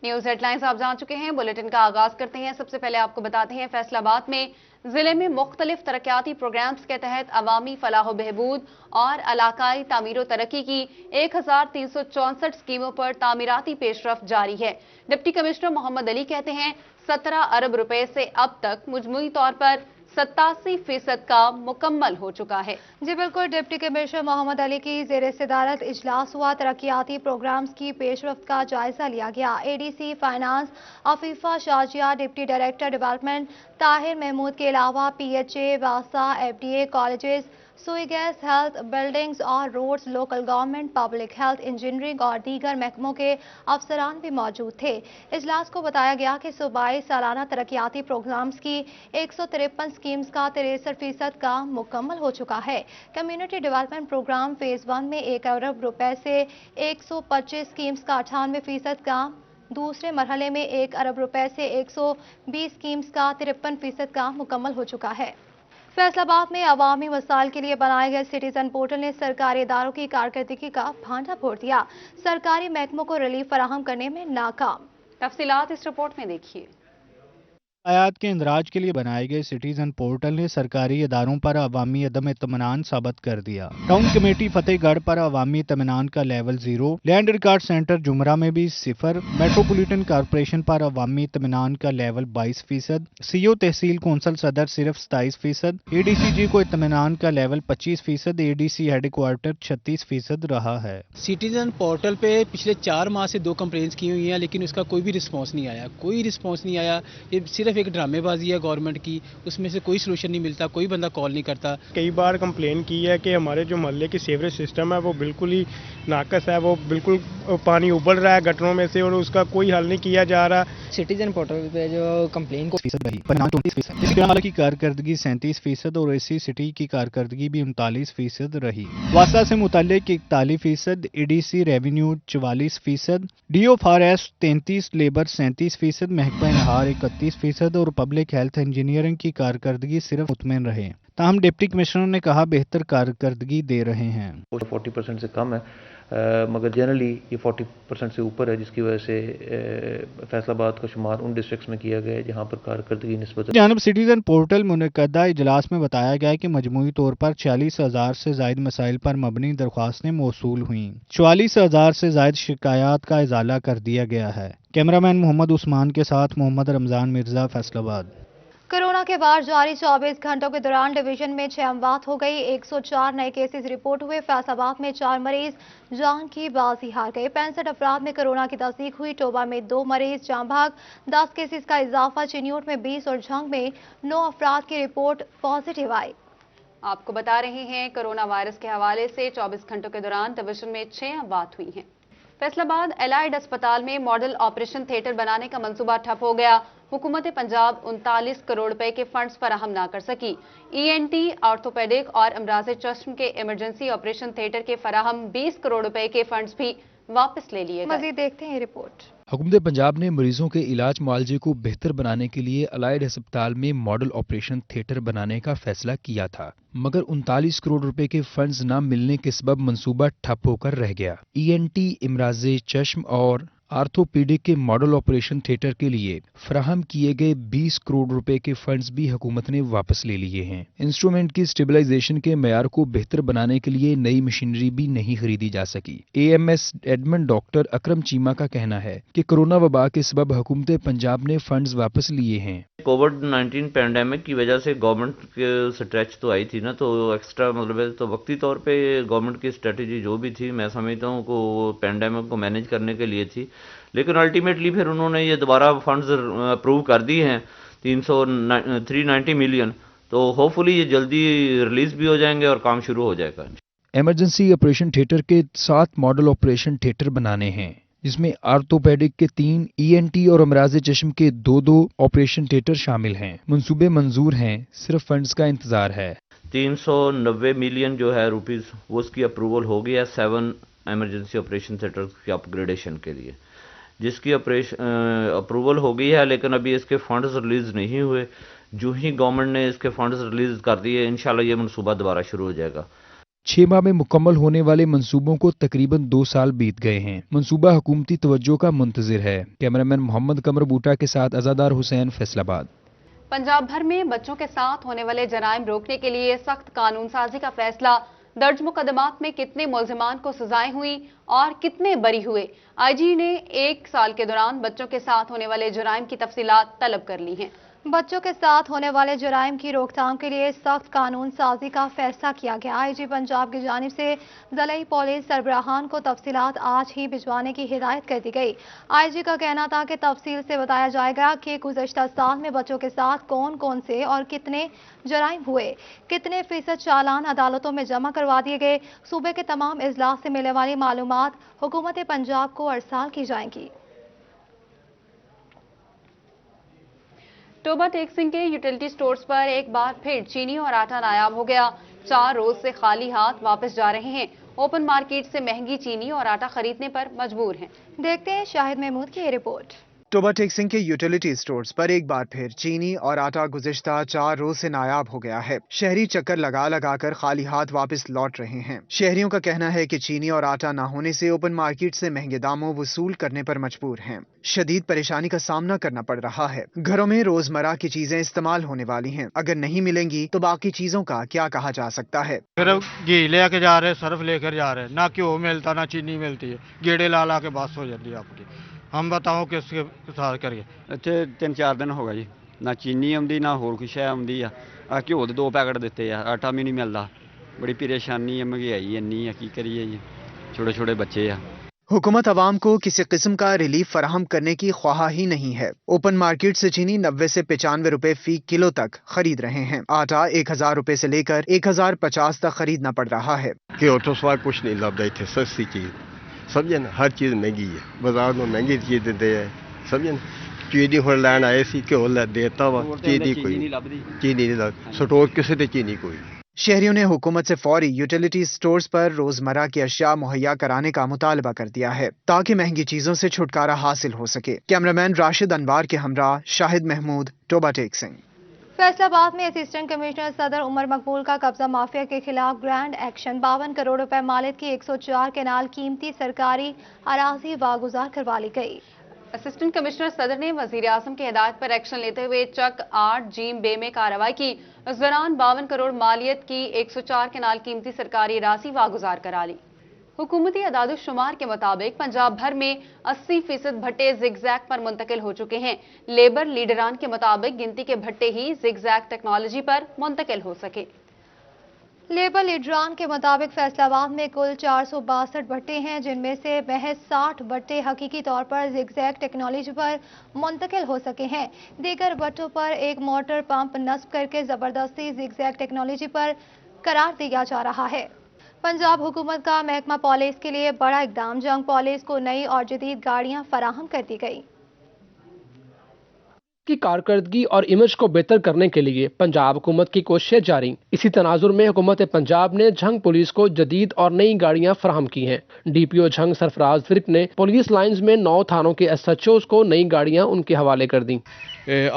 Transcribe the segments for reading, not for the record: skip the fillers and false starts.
News head lines آپ جان چکے ہیں، بلیٹن کا آغاز کرتے ہیں۔ سب سے پہلے آپ کو بتاتے ہیں فیصل آباد میں ضلع میں مختلف ترقیاتی پروگرامز کے تحت عوامی فلاح و بہبود اور علاقائی تعمیر و ترقی کی 1364 اسکیموں پر تعمیراتی پیش رفت جاری ہے۔ ڈپٹی کمشنر محمد علی کہتے ہیں 17 ارب روپے سے اب تک مجموعی طور پر 87% کا مکمل ہو چکا ہے۔ جی بالکل، ڈپٹی کمشنر محمد علی کی زیر صدارت اجلاس ہوا۔ ترقیاتی پروگرامز کی پیش رفت کا جائزہ لیا گیا۔ A D C finance Afifa Shajia, deputy director development Tahir Mahmood کے علاوہ پی ایچ اے، واسطہ، F D A colleges, Sui gas, health, buildings اور roads, local government, public health, engineering اور دیگر محکموں کے افسران بھی موجود تھے۔ اجلاس کو بتایا گیا کہ صوبائی سالانہ ترقیاتی پروگرامز کی 153 اسکیمز کا 63% کا مکمل ہو چکا ہے۔ کمیونٹی ڈیولپمنٹ پروگرام فیز 1 میں 1 ارب روپے سے 125 اسکیمز کا 98% کا، دوسرے مرحلے میں 1 ارب روپے سے 120 اسکیمز کا 53% کا مکمل ہو چکا ہے۔ فیصل آباد میں عوامی مسائل کے لیے بنائے گئے سٹیزن پورٹل نے سرکاری اداروں کی کارکردگی کا بھانڈا پھوڑ دیا۔ سرکاری محکموں کو ریلیف فراہم کرنے میں ناکام۔ تفصیلات اس رپورٹ میں دیکھیے۔ آیات کے اندراج کے لیے بنائے گئے سٹیزن پورٹل نے سرکاری اداروں پر عوامی عدم اطمینان ثابت کر دیا۔ ٹاؤن کمیٹی فتح گڑھ پر عوامی اطمینان کا لیول 0، لینڈ ریکارڈ سینٹر جمرہ میں بھی 0، میٹروپولیٹن کارپوریشن پر عوامی اطمینان کا لیول 22%، سی او تحصیل کونسل صدر صرف 27%، اے ڈی سی جی کو اطمینان کا لیول 25%، اے ڈی سی ہیڈ کوارٹر 36% رہا ہے۔ سٹیزن پورٹل پہ پچھلے 4 ماہ سے 2 کمپلینس کی ہوئی ہیں، لیکن اس کا کوئی بھی رسپانس نہیں آیا، یہ صرف ایک ڈرامے بازی ہے گورنمنٹ کی، اس میں سے کوئی سلوشن نہیں ملتا، کوئی بندہ کال نہیں کرتا۔ کئی بار کمپلین کی ہے کہ ہمارے جو محلے کی سیوریج سسٹم ہے وہ بالکل ہی ناقص ہے، وہ بالکل پانی ابل رہا ہے گٹروں میں سے اور اس کا کوئی حل نہیں کیا جا رہا۔ سٹیزن پورٹل پہ جو کمپلین رہی، پرنام 34%، اسی طرح کی کارکردگی 37% اور اے سی سٹی کی کارکردگی بھی 39% رہی۔ واسطہ سے متعلق 41%، E D C revenue 44%، D O forest 33%، labour 37%، محکمہ انہار 31% اور پبلک ہیلتھ انجینئرنگ کی کارکردگی صرف مطمئن رہے۔ تاہم ڈپٹی کمشنر نے کہا بہتر کارکردگی دے رہے ہیں۔ 40% سے کم ہے، مگر جنرلی یہ 40% سے اوپر ہے، جس کی وجہ سے فیصل آباد کا شمار ان ڈسٹرکٹس میں کیا گیا ہے جہاں پر کارکردگی نسبت جانب سٹیزن پورٹل منعقدہ اجلاس میں بتایا گیا کہ مجموعی طور پر 46,000 سے زائد مسائل پر مبنی درخواستیں موصول ہوئیں، 44,000 سے زائد شکایات کا ازالہ کر دیا گیا ہے۔ کیمرامین محمد عثمان کے ساتھ محمد رمضان مرزا، فیصل آباد۔ کورونا کے بعد جاری 24 گھنٹوں کے دوران ڈویژن میں 6 اموات ہو گئی، 104 نئے کیسز رپورٹ ہوئے۔ فیصل آباد میں 4 مریض جان کی بازی ہار گئے، 65 افراد میں کورونا کی تصدیق ہوئی۔ ٹوبہ میں 2 مریض جاں بحق، 10 کیسز کا اضافہ۔ چنیوٹ میں 20 اور جھنگ میں 9 افراد کی رپورٹ پازیٹیو آئی۔ آپ کو بتا رہے ہیں کورونا وائرس کے حوالے سے 24 گھنٹوں کے دوران ڈویژن میں 6 اموات ہوئی ہیں۔ فیصل آباد الائڈ اسپتال میں ماڈل آپریشن تھیٹر بنانے کا منصوبہ ٹھپ ہو گیا۔ حکومت پنجاب 39 کروڑ روپے کے فنڈز فراہم نہ کر سکی۔ ای این ٹی، آرتھوپیڈک اور امراض چشم کے ایمرجنسی آپریشن تھیٹر کے فراہم 20 کروڑ روپے کے فنڈز بھی واپس لے لیے گئے۔ مزید دیکھتے ہیں رپورٹ۔ حکومت پنجاب نے مریضوں کے علاج معالجے کو بہتر بنانے کے لیے الائڈ ہسپتال میں ماڈل آپریشن تھیٹر بنانے کا فیصلہ کیا تھا، مگر 39 کروڑ روپے کے فنڈز نہ ملنے کے سبب منصوبہ ٹھپ ہو کر رہ گیا۔ ای این ٹی، امراض چشم اور آرتھوپیڈک کے ماڈل آپریشن تھیٹر کے لیے فراہم کیے گئے 20 کروڑ روپے کے فنڈز بھی حکومت نے واپس لے لیے ہیں۔ انسٹرومنٹ کی سٹیبلائزیشن کے معیار کو بہتر بنانے کے لیے نئی مشینری بھی نہیں خریدی جا سکی۔ A M S admin doctor Akram Cheema کا کہنا ہے کہ کورونا وبا کے سبب حکومت پنجاب نے فنڈز واپس لیے ہیں۔ کووڈ-19 پینڈیمک کی وجہ سے گورنمنٹ کے سٹریچ تو آئی تھی نا، تو ایکسٹرا تو وقتی طور پہ گورنمنٹ کی اسٹریٹجی جو بھی تھی، میں سمجھتا ہوں کہ وہ پینڈیمک کو مینیج کرنے کے لیے تھی، لیکن الٹیمیٹلی پھر انہوں نے یہ دوبارہ فنڈز اپروو کر دیے ہیں 390 ملین، تو ہوپ فلی یہ جلدی ریلیز بھی ہو جائیں گے اور کام شروع ہو جائے گا۔ ایمرجنسی آپریشن تھیٹر کے 7 ماڈل آپریشن تھیٹر بنانے ہیں، جس میں آرتھوپیڈک کے 3، ای این ٹی اور امراض چشم کے 2 آپریشن تھیٹر شامل ہیں۔ منصوبے منظور ہیں، صرف فنڈز کا انتظار ہے۔ 390 ملین جو ہے روپیز، وہ اس کی اپروول ہو گیا 7 ایمرجنسی آپریشن تھیٹر کی اپ گریڈیشن کے لیے، جس کی اپروول ہو گئی ہے، لیکن ابھی اس کے فنڈز ریلیز نہیں ہوئے۔ جو ہی گورنمنٹ نے اس کے فنڈز ریلیز کر دیے، انشاءاللہ یہ منصوبہ دوبارہ شروع ہو جائے گا۔ 6 माह में मुकम्मल होने वाले मंसूबों को तकरीबन 2 साल बीत गए हैं। मंसूबा हुकूमती तवज्जो का मुंतजिर है। कैमरामैन मोहम्मद कमर बूटा के साथ अज़ादार हुसैन, फैसलाबाद। पंजाब भर में बच्चों के साथ होने वाले जराइम रोकने के लिए सख्त कानून साजी का फैसला। दर्ज मुकदमात में कितने मुल्जिमान को सजाएं हुई और कितने बरी हुए। आईजी ने 1 साल के दौरान बच्चों के साथ होने वाले जराइम की तफसीलात तलब कर ली हैं। बच्चों के साथ होने वाले जराइम की रोकथाम के लिए सख्त कानून साजी का फैसला किया गया। आईजी पंजाब की जानिब से ज़िला पुलिस सरबराहान को तफसीलात आज ही भिजवाने की हिदायत कर दी गई। आईजी का कहना था कि तफसील से बताया जाएगा कि गुज़श्ता साल में बच्चों के साथ कौन कौन से और कितने जराइम हुए, कितने फीसद चालान अदालतों में जमा करवा दिए गए। सूबे के तमाम इजलास से मिलने वाली मालूमात हुकूमत पंजाब को अरसाल की जाएंगी। टोबा टेक सिंह के यूटिलिटी स्टोर्स पर एक बार फिर चीनी और आटा नायाब हो गया। 4 रोज से खाली हाथ वापस जा रहे हैं। ओपन मार्केट से महंगी चीनी और आटा खरीदने पर मजबूर हैं। देखते हैं शाहिद महमूद की ये रिपोर्ट। टोबा टेक सिंह के यूटिलिटी स्टोर्स पर एक बार फिर चीनी और आटा गुज़िश्ता 4 रोज से नायाब हो गया है। शहरी चक्कर लगा लगा कर खाली हाथ वापस लौट रहे हैं। शहरियों का कहना है कि चीनी और आटा न होने से ओपन मार्केट से महंगे दामों वसूल करने पर मजबूर हैं। शदीद परेशानी का सामना करना पड़ रहा है। घरों में रोजमर्रा की चीजें इस्तेमाल होने वाली हैं। अगर नहीं मिलेंगी तो बाकी चीजों का क्या कहा जा सकता है। सिर्फ घी लेके जा रहे, सर्फ लेकर जा रहे, ना घ्यो मिलता ना चीनी मिलती है। गेड़े ला ला के बस हो जाती है आपकी। हम बताओ किसके साथ करिए। ਇੱਥੇ 3-4 ਦਿਨ ਹੋ ਗਏ ਜੀ, ਨਾ ਚੀਨੀ ਆਉਂਦੀ ਨਾ ਹੋਰ ਕੁਛ ਆਉਂਦੀ ਆ। ਘਿਓ ਦੇ 2 ਪੈਕਟ ਦਿੱਤੇ ਆ, ਆਟਾ ਵੀ ਨਹੀਂ ਮਿਲਦਾ। ਬੜੀ ਪਰੇਸ਼ਾਨੀ ਹੈ, ਮਹਿੰਗਾਈ ਇੰਨੀ ਆ, ਕੀ ਕਰੀਏ ਜੀ, छोटे छोटे बच्चे आ। हुकूमत आवाम को किसी किस्म का रिलीफ फराहम करने की ख्वाह ही नहीं है। ओपन मार्केट से चीनी 90 से 95 रुपए फी किलो तक खरीद रहे हैं। आटा 1000 रुपए से लेकर 1050 तक खरीदना पड़ रहा है। घ्यो तो सवा कुछ नहीं लगता इतने, सस्ती चीज समझे ना, हर चीज महंगी है। बाजार में महंगी चीज देते हैं, समझे ना। चीनी हुण लैन आए सी, घ्यो देता वा, चीनी कोई चीनी नहीं लगती, स्टोर किसी ने चीनी कोई। शहरियों ने हुकूमत से फौरी यूटिलिटी स्टोर्स पर रोजमर्रा की अशिया मुहैया कराने का मुतालबा कर दिया है ताकि महंगी चीजों से छुटकारा हासिल हो सके। कैमरामैन राशिद अनवार के हमरा शाहिद महमूद, टोबा टेक सिंह। फैसलाबाद में असिस्टेंट कमिश्नर सदर उमर मकबूल का कब्जा माफिया के खिलाफ ग्रैंड एक्शन। 52 करोड़ रुपए मालियत की 104 केनाल कीमती सरकारी अराजी वागुजार करवा ली गई। असिस्टेंट कमिश्नर सदर ने वजीर आजम की हिदायत पर एक्शन लेते हुए चक 8 जीम बे में कार्रवाई की। इस दौरान 52 करोड़ मालियत की 104 केनाल कीमती सरकारी राशि वागुजार करा ली। हुकूमती अदाद-ओ-शुमार के मुताबिक पंजाब भर में 80% भट्टे जिगजैग पर मुंतकिल हो चुके हैं। लेबर लीडरान के मुताबिक गिनती के भट्टे ही जिगजैग टेक्नोलॉजी पर मुंतकिल हो सके। लेबर लीडरान के मुताबिक फैसलाबाद में कुल 462 भट्टे हैं, जिनमें से महज 60 भट्टे हकीकी तौर पर जिगजैग टेक्नोलॉजी पर मुंतकिल हो सके हैं। दीगर भट्टों पर एक मोटर पंप नस्ब करके जबरदस्ती जिगजैग टेक्नोलॉजी पर करार दिया जा रहा है। पंजाब हुकूमत का महकमा पुलिस के लिए बड़ा इकदाम। जंग पुलिस को नई और जदीद गाड़ियां फराहम कर दी गई। की कारकर्दगी और इमेज को बेहतर करने के लिए पंजाब हुकूमत की कोशिशें जारी। इसी तनाजुर में हुकूमत पंजाब ने झंग पुलिस को जदीद और नई गाड़ियां फराहम की हैं। डीपीओ झंग सरफराज विर्क ने पुलिस लाइंस में 9 थानों के एसएचओज को नई गाड़ियां उनके हवाले कर दी।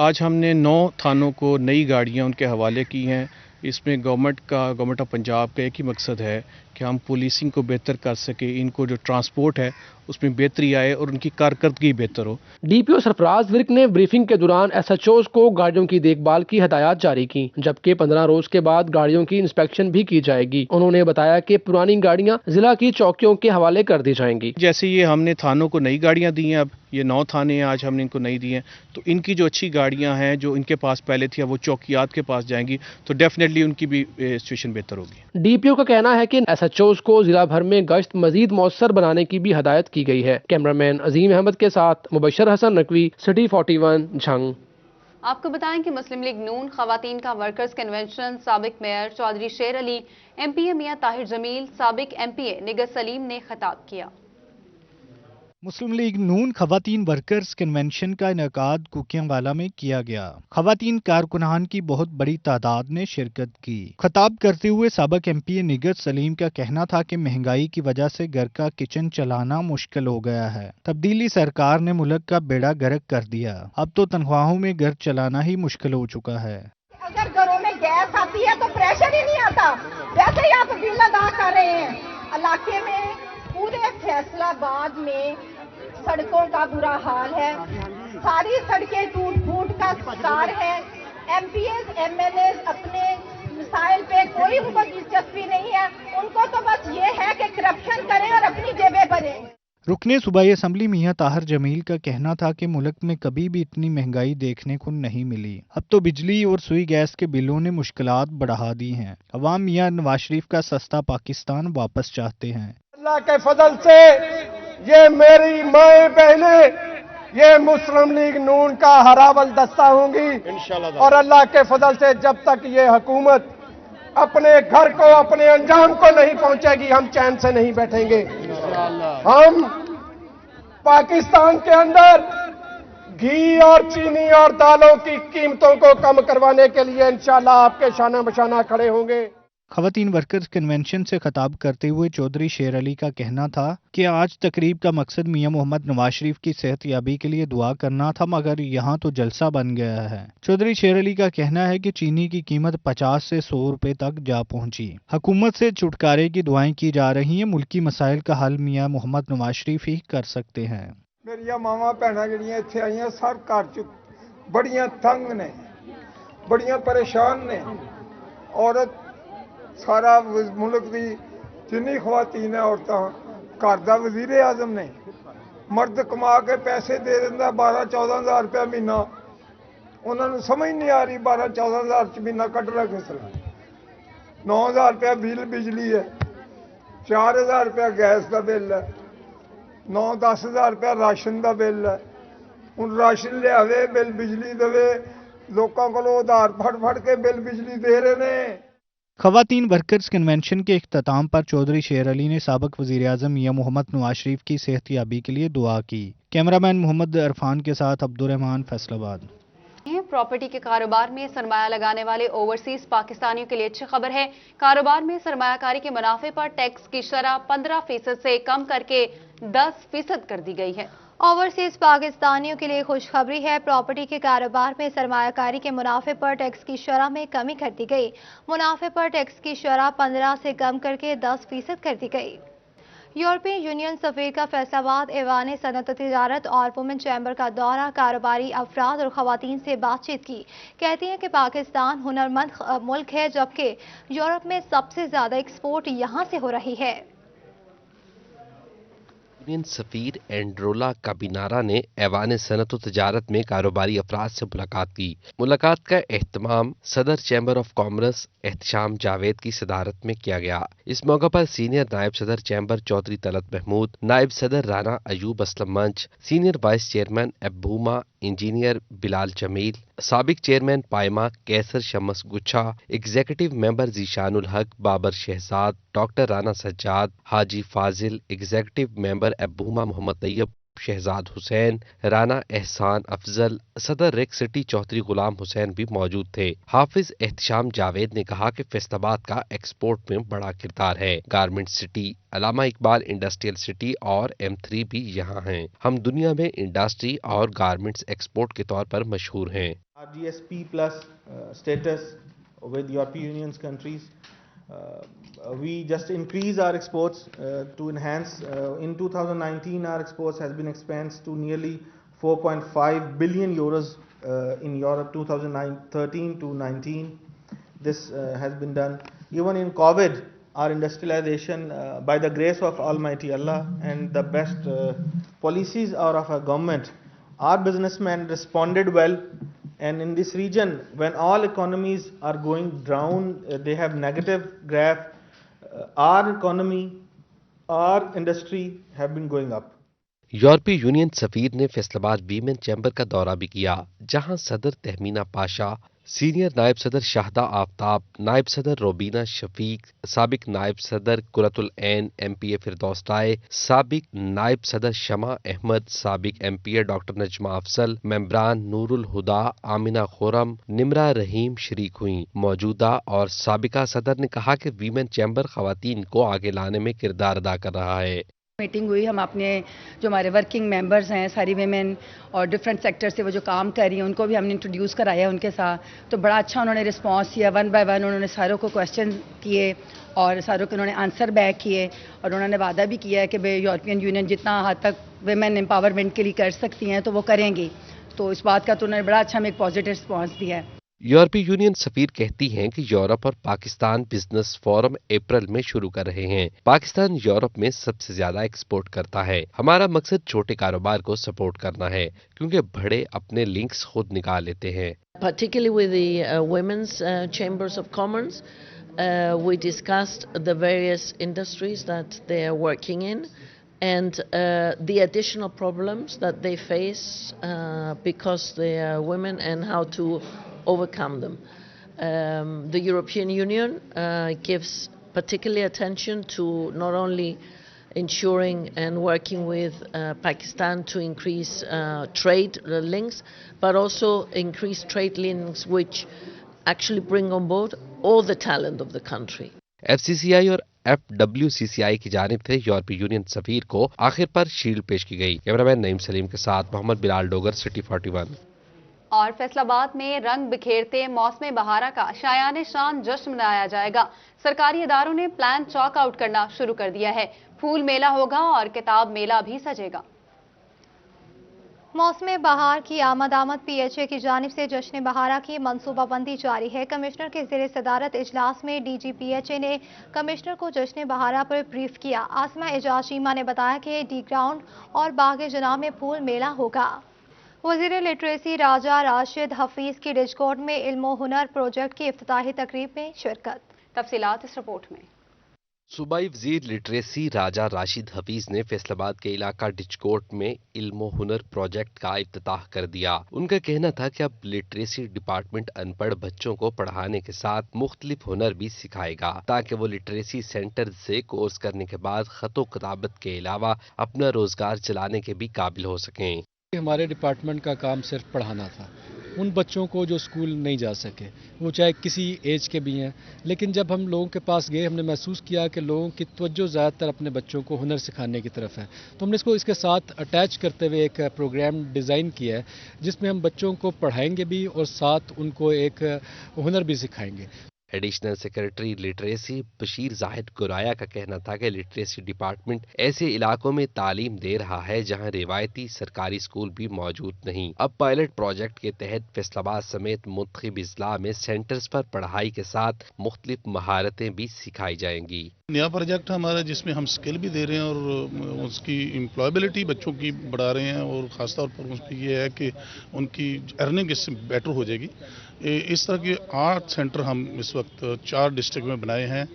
आज हमने 9 थानों को नई गाड़ियां उनके हवाले की हैं। इसमें गवर्नमेंट ऑफ पंजाब का एक ही मकसद है कि हम पुलिसिंग को बेहतर कर सके, इनको जो ट्रांसपोर्ट है उसमें बेहतरी आए और उनकी कारकर्दगी बेहतर हो। डीपीओ सरफराज विर्क ने ब्रीफिंग के दौरान एसएचओज को गाड़ियों की देखभाल की हदायत जारी की, जबकि 15 रोज के बाद गाड़ियों की इंस्पेक्शन भी की जाएगी। उन्होंने बताया कि पुरानी गाड़ियां जिला की चौकियों के हवाले कर दी जाएंगी। जैसे ये हमने थानों को नई गाड़ियां दी हैं, अब ये 9 थाने हैं, आज हमने इनको नई दी हैं, तो इनकी जो अच्छी गाड़ियां हैं जो इनके पास पहले थी वो चौकियात के पास जाएंगी, तो डेफिनेटली उनकी भी सिचुएशन बेहतर होगी। डीपीओ का कहना है कि एसएचओज को जिला भर में गश्त मजीद मौसर बनाने की भी हदायत की गई है। कैमरामैन अजीम अहमद के साथ मुबशर हसन नकवी, सिटी 41 झंग। आपको बताएं कि मुस्लिम लीग नून खवातीन का वर्कर्स कन्वेंशन साबिक मेयर चौधरी शेर अली, एमपीए मियां ताहिर जमील, साबिक एमपीए निगर सलीम ने खिताब किया। मुस्लिम लीग नून खवातीन वर्कर्स कन्वेंशन का इनेकाद कुकियांवाला में किया गया। खवातीन कारकुनान की बहुत बड़ी तादाद ने शिरकत की। खिताब करते हुए साबिक एमपीए निगर सलीम का कहना था कि महंगाई की वजह से घर का किचन चलाना मुश्किल हो गया है। तब्दीली सरकार ने मुल्क का बेड़ा गर्क कर दिया। अब तो तनख्वाहों में घर चलाना ही मुश्किल हो चुका है। अगर घरों में गैस आती है तो प्रेशर ही नहीं आता, वैसे ही आप बिल अदा कर रहे हैं। इलाके में पूरे फैसलाबाद में सड़कों का बुरा हाल है, सारी सड़कें टूट फूट का शिकार है। एमपीएस एमएलए अपने मिसाइल पे कोई उनको दिलचस्पी नहीं है, उनको तो बस ये है कि करप्शन करें और अपनी जेबें भरें। रुकने सूबाई असम्बली मियां ताहिर जमील का कहना था कि मुल्क में कभी भी इतनी महंगाई देखने को नहीं मिली। अब तो बिजली और सुई गैस के बिलों ने मुश्किलात बढ़ा दी हैं। अवाम मियां नवाज शरीफ का सस्ता पाकिस्तान वापस चाहते हैं। अल्लाह के फजल से ये मेरी माएं बहनें, ये मुस्लिम लीग नून का हरावल दस्ता होंगी इंशाल्लाह। और अल्लाह के फजल से जब तक ये हुकूमत अपने घर को, अपने अंजाम को नहीं पहुंचेगी, हम चैन से नहीं बैठेंगे। हम पाकिस्तान के अंदर घी और चीनी और दालों की कीमतों को कम करवाने के लिए इंशाल्लाह आपके शाना बशाना खड़े होंगे। खवातीन वर्कर्स कन्वेंशन से खिताब करते हुए चौधरी शेर अली का कहना था कि आज तकरीब का मकसद मियां मोहम्मद नवाज शरीफ की सेहतयाबी के लिए दुआ करना था, मगर यहाँ तो जलसा बन गया है। चौधरी शेर अली का कहना है कि चीनी की कीमत 50 से 100 रुपए तक जा पहुंची। हुकूमत से छुटकारे की दुआएं की जा रही हैं। मुल्की मसाइल का हल मियां मोहम्मद नवाज शरीफ ही कर सकते हैं। मेरिया मावा भैनां जिहड़ियां इत्थे आईयां सब घर च बड़ियां तंग ने, बड़ियां परेशान ने। औरत सारा मुल्क की जिन्नी खवातीन है औरतां घर का वजीर आजम ने, मर्द कमा के पैसे दे दिंदा 12-14 हज़ार रुपया महीना, उन्होंने समझ नहीं आ रही 12-14 हज़ार महीना कटना किस तरह। 9 हज़ार रुपया बिल बिजली है, 4 हज़ार रुपया गैस का बिल है, 9-10 हज़ार रुपया राशन का बिल है। हुण राशन लियावे बिल बिजली देवे, लोगों को उधार फड़ के बिल बिजली दे रहे हैं। खवातीन वर्कर्स कन्वेंशन के इख्तिताम पर चौधरी शेर अली ने साबिक वज़ीर-ए-आज़म मियां मोहम्मद नवाज शरीफ की सेहतयाबी के लिए दुआ की। कैमरामैन मोहम्मद इरफान के साथ अब्दुर्रहमान, फैसलाबाद। प्रॉपर्टी के कारोबार में सरमाया लगाने वाले ओवरसीज पाकिस्तानियों के लिए अच्छी खबर है। कारोबार में सरमायाकारी के मुनाफे पर टैक्स की शरह 15% से कम करके 10% कर दी गई है। ओवरसीज पाकिस्तानियों के लिए खुशखबरी है। प्रॉपर्टी के कारोबार में सरमायाकारी के मुनाफे पर टैक्स की शरह में कमी कर दी गई। मुनाफे पर टैक्स की शरह 15 से कम करके 10% कर दी गई। यूरोपीय यूनियन सफीर का फैसलाबाद ऐवान सनअत तिजारत और वुमेन चैम्बर का दौरा, कारोबारी अफराद और खवातीन से बातचीत की। कहती हैं कि पाकिस्तान हुनरमंद मुल्क है, जबकि यूरोप में सबसे ज्यादा एक्सपोर्ट यहाँ से हो रही है। यूनियन सफीर एंड्रोला काबिनारा ने ऐवान सनअत व तिजारत में कारोबारी अफराद से मुलाकात की। मुलाकात का एहतमाम सदर chamber of commerce Ehtesham Javed की सदारत में किया गया। इस मौके पर सीनियर नायब सदर चैम्बर चौधरी तलत महमूद, नायब सदर राना अयूब असलम मंच, सीनियर वाइस चेयरमैन अब्बूमा, इंजीनियर बिलाल जमील, साबिक चेयरमैन पायमा कैसर शमस गुच्छा, एग्जीक्यूटिव मेंबर जीशानुल हक, बाबर शहजाद, डॉक्टर राना सज्जाद, हाजी फाजिल, एग्जीक्यूटिव मेंबर अब्बूमा मोहम्मद तैयब, शहजाद हुसैन, राना एहसान अफजल, सदर रेक सिटी चौधरी गुलाम हुसैन भी मौजूद थे। हाफिज एहतशाम जावेद ने कहा कि फैसलाबाद का एक्सपोर्ट में बड़ा किरदार है। Garment city, Allama Iqbal industrial city और M3 भी यहाँ हैं। हम दुनिया में इंडस्ट्री और गारमेंट्स एक्सपोर्ट के तौर पर मशहूर हैं। GSP plus status with European Union countries. We just increase our exports to enhance. In 2019, our exports has been expanded to nearly 4.5 billion euros in Europe. 2013 to 19, this has been done. Even in COVID, our industrialization, by the grace of Almighty Allah and the best policies of our government, our businessmen responded well. And in this region, when all economies are going down, they have negative graph, our economy, our industry have been going up. यूरोपीय union सफीर ने Faisalabad women chamber का दौरा भी किया, जहां सदर Tahmina Pasha, senior नायब सदर शाहदा आफ्ताब, नायब सदर रोबीना शफीक, साबिक नायब सदर कुरतुल ऐन MPA फिरदौस राय, साबिक नायब सदर शमा अहमद, साबिक MPA डॉक्टर नजमा अफसल, मेंबरान नूरुल हुदा, आमिना खुरम, निमरा रहीम शरीक हुई। मौजूदा और साबिका सदर ने कहा कि वीमेन चैम्बर खवातीन को आगे लाने में किरदार अदा कर रहा है। मीटिंग हुई, हम अपने जो हमारे वर्किंग मेंबर्स हैं सारी वेमेन और डिफरेंट सेक्टर से वो जो काम कर रही हैं उनको भी हमने इंट्रोड्यूस कराया उनके साथ, तो बड़ा अच्छा उन्होंने रिस्पांस किया। 1 बाय 1 उन्होंने सारों को क्वेश्चन किए और सारों के उन्होंने आंसर बैक किए और उन्होंने वादा भी किया है कि भाई यूरोपियन यूनियन जितना हद तक वेमेन एम्पावरमेंट के लिए कर सकती हैं तो वो करेंगी। तो इस बात का तो उन्होंने बड़ा अच्छा हमें एक पॉजिटिव रिस्पांस दिया है। यूरोपीय यूनियन सफीर कहती हैं कि यूरोप और पाकिस्तान बिजनेस फोरम अप्रैल में शुरू कर रहे हैं। पाकिस्तान यूरोप में सबसे ज्यादा एक्सपोर्ट करता है। हमारा मकसद छोटे कारोबार को सपोर्ट करना है क्योंकि बड़े अपने लिंक्स खुद निकाल लेते हैं। Particularly with the women's chambers of commerce, we discussed the various industries that they are working in and the additional problems that they face because they are women and how to overcome them. The European Union gives particularly attention to not only ensuring and working with Pakistan to increase trade links, but also increase trade links which actually bring on board all the talent of the country. FCCI और FWCCI की जानिब से यूरोपीय union सफीर को आखिर पर shield पेश की गई। कैमरामैन नईम सलीम के साथ मोहम्मद बिलाल डोगर, सिटी 41। और फैसलाबाद में रंग बिखेरते मौसम बहारा का शायान शान जश्न मनाया जाएगा। सरकारी इदारों ने प्लान चॉक आउट करना शुरू कर दिया है। फूल मेला होगा और किताब मेला भी सजेगा। मौसम बहार की आमद PHA की जानिब से जश्न बहारा की मनसूबाबंदी जारी है। कमिश्नर के ज़ेर सदारत इजलास में DG PHA ने कमिश्नर को जश्न बहारा पर ब्रीफ किया। आसमा एजाज शीमा ने बताया कि डी ग्राउंड और बाग जनाब में फूल मेला होगा। वज़ीर लिटरेसी राजा राशिद हफीज की डिजकोट में इल्म हुनर प्रोजेक्ट की इफ्तिताही तकरीब में शिरकत। तफसीलात इस रिपोर्ट में। सूबाई वज़ीर लिटरेसी राजा राशिद हफीज ने फैसलाबाद के इलाका डिचकोट में इल्म हुनर प्रोजेक्ट का इफ्तिताह कर दिया। उनका कहना था कि अब लिटरेसी डिपार्टमेंट अनपढ़ बच्चों को पढ़ाने के साथ मुख्तलिफ हुनर भी सिखाएगा ताकि वो लिटरेसी सेंटर से कोर्स करने के बाद खतो किताबत के अलावा अपना रोजगार चलाने के भी काबिल हो सकें। हमारे डिपार्टमेंट का काम सिर्फ पढ़ाना था उन बच्चों को जो स्कूल नहीं जा सके, वो चाहे किसी एज के भी हैं। लेकिन जब हम लोगों के पास गए हमने महसूस किया कि लोगों की तवज्जो ज़्यादातर अपने बच्चों को हुनर सिखाने की तरफ है, तो हमने इसको इसके साथ अटैच करते हुए एक प्रोग्राम डिज़ाइन किया है जिसमें हम बच्चों को पढ़ाएंगे भी और साथ उनको एक हुनर भी सिखाएंगे। Additional secretary literacy Bashir Zahid Guraya का कहना था कि लिटरेसी डिपार्टमेंट ऐसे इलाकों में तालीम दे रहा है जहां रिवायती सरकारी स्कूल भी मौजूद नहीं। अब पायलट प्रोजेक्ट के तहत फैसलाबाद समेत मुंतखब अजला में सेंटर्स पर पढ़ाई के साथ मुख्तलिफ महारतें भी सिखाई जाएंगी। नया प्रोजेक्ट हमारा जिसमें हम स्किल भी दे रहे हैं और उसकी एम्प्लॉयबिलिटी बच्चों की बढ़ा रहे हैं और ख़ासतौर पर उस पर यह है कि उनकी अर्निंग इससे बेटर हो जाएगी। इस तरह के 8 सेंटर हम इस वक्त 4 डिस्ट्रिक्ट में बनाए हैं।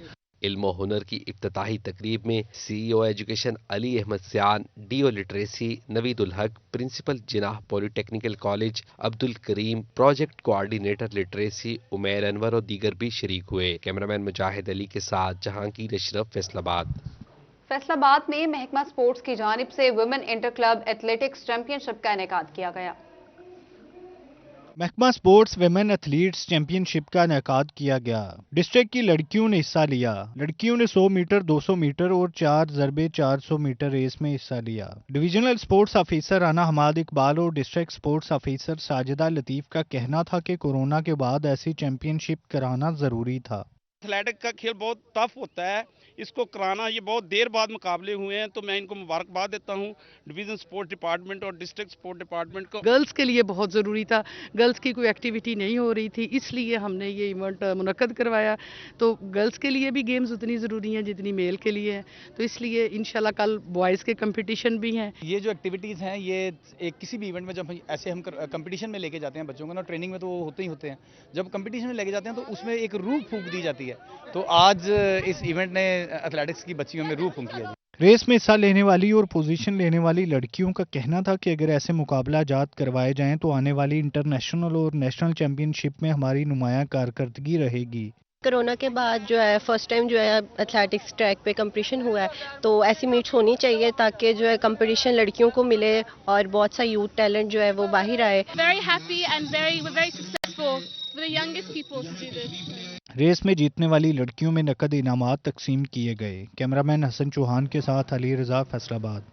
इल्म हुनर की इफ्तिताही तकरीब में CEO एजुकेशन अली अहमद सियान, DO literacy Naveedul Haq, principal Jinnah polytechnical college Abdul Karim, project coordinator literacy Umair Anwar और दीगर भी शरीक हुए। कैमरामैन मुजाहिद अली के साथ जहांगीर अशरफ, फैसलाबाद। फैसलाबाद में महकमा स्पोर्ट्स की जानिब से women inter club athletics championship का इनेकाद किया गया। महकमा स्पोर्ट्स विमेन एथलीट्स चैंपियनशिप का इनेकाद किया गया। डिस्ट्रिक्ट की लड़कियों ने हिस्सा लिया। लड़कियों ने 100 मीटर, 200 मीटर और 4x400 मीटर रेस में हिस्सा लिया। Divisional sports officer Rana Hammad Iqbal और district sports officer Sajida Latif का कहना था कि कोरोना के बाद ऐसी चैंपियनशिप कराना जरूरी था। एथलेटिक का खेल बहुत टफ होता है, इसको कराना ये बहुत देर बाद मुकाबले हुए हैं, तो मैं इनको मुबारकबाद देता हूँ डिवीजन स्पोर्ट्स डिपार्टमेंट और डिस्ट्रिक्ट स्पोर्ट्स डिपार्टमेंट को। गर्ल्स के लिए बहुत ज़रूरी था, गर्ल्स की कोई एक्टिविटी नहीं हो रही थी, इसलिए हमने ये इवेंट मुनक्कद करवाया। तो गर्ल्स के लिए भी गेम्स उतनी ज़रूरी हैं जितनी मेल के लिए है, तो इसलिए इंशाल्लाह कल बॉयज़ के कंपटीशन भी हैं। ये जो एक्टिविटीज़ हैं ये एक किसी भी इवेंट में जब ऐसे हम कंपटीशन में लेके जाते हैं बच्चों को ना, ट्रेनिंग में तो वो होते ही होते हैं, जब कंपटीशन में लेके जाते हैं तो उसमें एक रूह फूंक दी जाती है। तो आज इस इवेंट ने एथलेटिक्स की बच्चियों में रूह फूंकी है। रेस में हिस्सा लेने वाली और पोजीशन लेने वाली लड़कियों का कहना था कि अगर ऐसे मुकाबला जात करवाए जाएं तो आने वाली इंटरनेशनल और नेशनल चैंपियनशिप में हमारी नुमाया कारकर्दगी रहेगी। कोरोना के बाद जो है फर्स्ट टाइम जो है एथलेटिक्स ट्रैक पे कंपटीशन हुआ है, तो ऐसी मीट्स होनी चाहिए ताकि जो है कंपटीशन लड़कियों को मिले और बहुत सा यूथ टैलेंट जो है वो बाहर आए। Very happy and we're very successful for the youngest people to do this. Race में जीतने वाली लड़कियों में नकद इनामात तकसीम किए गए। कैमरामैन हसन चौहान के साथ अली रजा, फैसलाबाद।